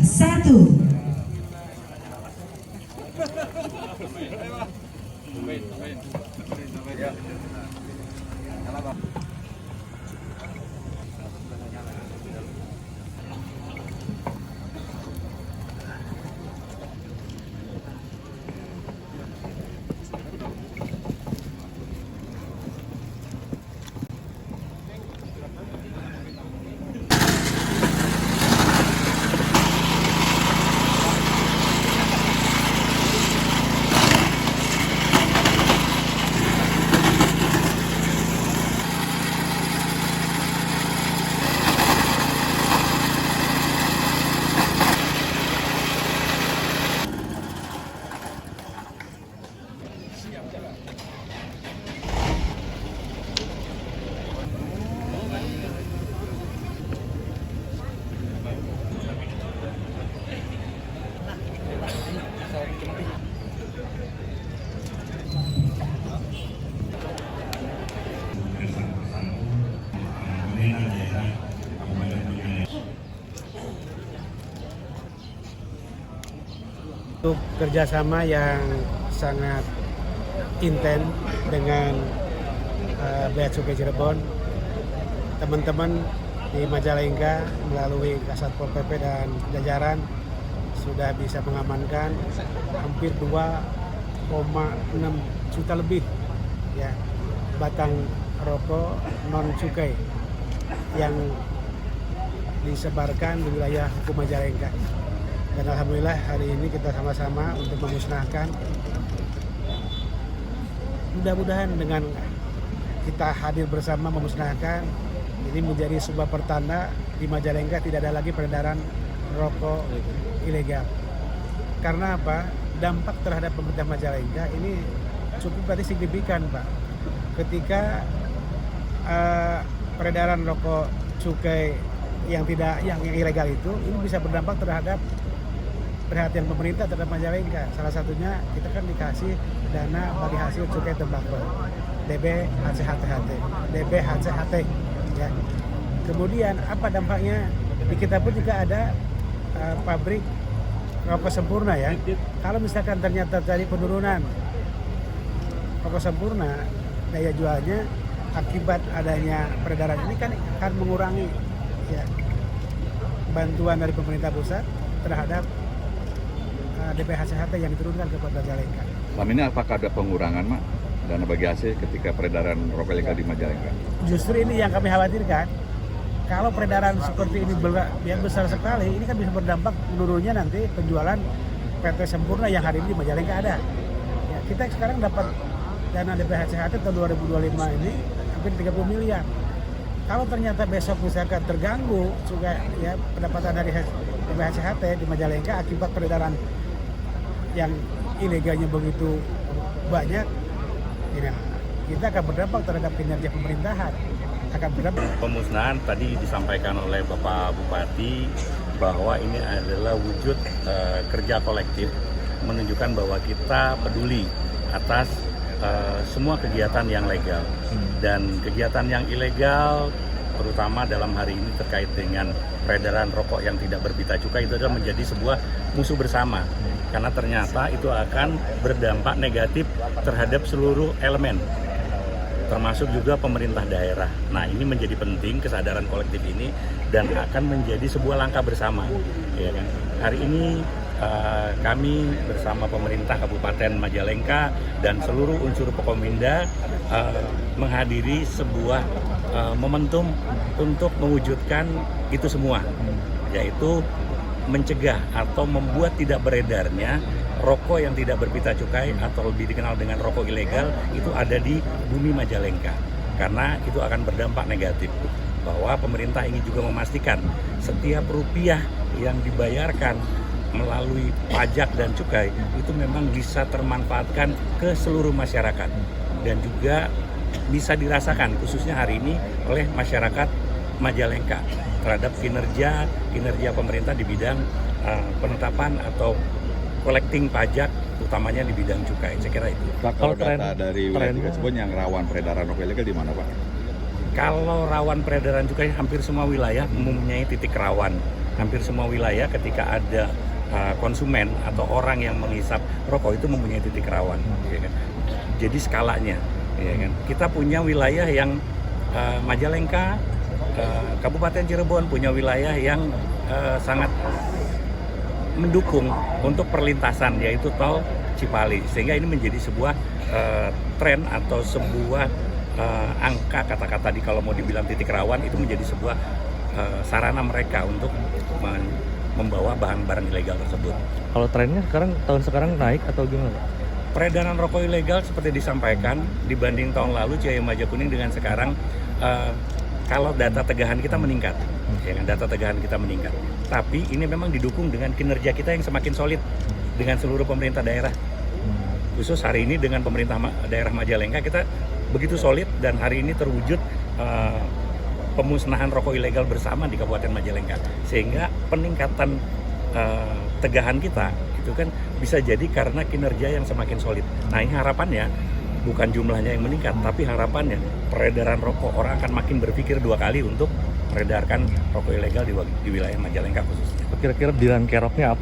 Satu. Untuk kerjasama yang sangat intens dengan Bea Cukai Cirebon, teman-teman di Majalengka melalui Kasatpol PP dan jajaran sudah bisa mengamankan hampir 2,6 juta lebih ya batang rokok non cukai yang disebarkan di wilayah hukum Majalengka. Dan alhamdulillah hari ini kita sama-sama untuk memusnahkan. Mudah-mudahan dengan kita hadir bersama memusnahkan, ini menjadi sebuah pertanda di Majalengka tidak ada lagi peredaran rokok ilegal. Karena apa? Dampak terhadap pemerintah Majalengka ini cukup tadi signifikan, Pak. Ketika peredaran rokok cukai yang ilegal itu ini bisa berdampak terhadap perhatian pemerintah terhadap Majalengka. Salah satunya kita kan dikasih dana bagi hasil cukai tembakau, DBHCHT ya. Kemudian apa dampaknya? Di kita pun juga ada pabrik rokok sempurna ya. Kalau misalkan ternyata terjadi penurunan rokok sempurna, daya jualnya akibat adanya peredaran ini kan akan mengurangi ya bantuan dari pemerintah pusat terhadap DBHCHT yang diturunkan ke Kota Majalengka. Selama ini apakah ada pengurangan, Mak, dana bagi hasil ketika peredaran rokok ilegal di Majalengka? Justru ini yang kami khawatirkan. Kalau peredaran seperti ini yang besar sekali, ini kan bisa berdampak menurunnya nanti penjualan PT Sempurna yang hari ini di Majalengka ada. Ya, kita sekarang dapat dana DBHCHT tahun 2025 ini hampir 30 miliar. Kalau ternyata besok misalkan terganggu juga ya pendapatan dari DBHCHT di Majalengka akibat peredaran yang ilegalnya begitu banyak, ya, kita akan berdampak terhadap kinerja pemerintahan. Pemusnahan tadi disampaikan oleh Bapak Bupati bahwa ini adalah wujud kerja kolektif menunjukkan bahwa kita peduli atas semua kegiatan yang legal dan kegiatan yang ilegal, terutama dalam hari ini terkait dengan peredaran rokok yang tidak berpita cukai, itu adalah menjadi sebuah musuh bersama karena ternyata itu akan berdampak negatif terhadap seluruh elemen termasuk juga pemerintah daerah. Nah, ini menjadi penting kesadaran kolektif ini dan akan menjadi sebuah langkah bersama ya kan. Hari ini kami bersama pemerintah Kabupaten Majalengka dan seluruh unsur Pokominda menghadiri sebuah momentum untuk mewujudkan itu semua, yaitu mencegah atau membuat tidak beredarnya rokok yang tidak berpita cukai atau lebih dikenal dengan rokok ilegal itu ada di bumi Majalengka, karena itu akan berdampak negatif. Bahwa pemerintah ingin juga memastikan setiap rupiah yang dibayarkan melalui pajak dan cukai itu memang bisa termanfaatkan ke seluruh masyarakat dan juga bisa dirasakan khususnya hari ini oleh masyarakat Majalengka terhadap kinerja pemerintah di bidang penetapan atau collecting pajak, utamanya di bidang cukai. Saya kira itu. Pak, kalau data dari wilayah Cirebon yang rawan peredaran rokok ilegal di mana, Pak? Kalau rawan peredaran cukai, hampir semua wilayah mempunyai titik rawan. Hampir semua wilayah ketika ada konsumen atau orang yang menghisap rokok itu mempunyai titik rawan. Ya kan? Jadi skalanya, ya kan? Kita punya wilayah yang Majalengka, Kabupaten Cirebon punya wilayah yang sangat mendukung untuk perlintasan, yaitu tol Cipali, sehingga ini menjadi sebuah tren atau sebuah angka, kata-kata tadi kalau mau dibilang titik rawan, itu menjadi sebuah sarana mereka untuk membawa barang-barang ilegal tersebut. Kalau trennya tahun sekarang naik atau gimana? Peredaran rokok ilegal seperti disampaikan dibanding tahun lalu Ciayu Majakuning dengan sekarang, kalau data tegahan kita meningkat, ya kan, data tegahan kita meningkat. Tapi ini memang didukung dengan kinerja kita yang semakin solid dengan seluruh pemerintah daerah. Khusus hari ini dengan pemerintah daerah Majalengka kita begitu solid, dan hari ini terwujud pemusnahan rokok ilegal bersama di Kabupaten Majalengka, sehingga peningkatan tegahan kita itu kan bisa jadi karena kinerja yang semakin solid. Nah, ini harapannya bukan jumlahnya yang meningkat, tapi harapannya peredaran rokok, orang akan makin berpikir dua kali untuk meredarkan rokok ilegal di wilayah Majalengka khususnya. Kira-kira bilan keroknya apa?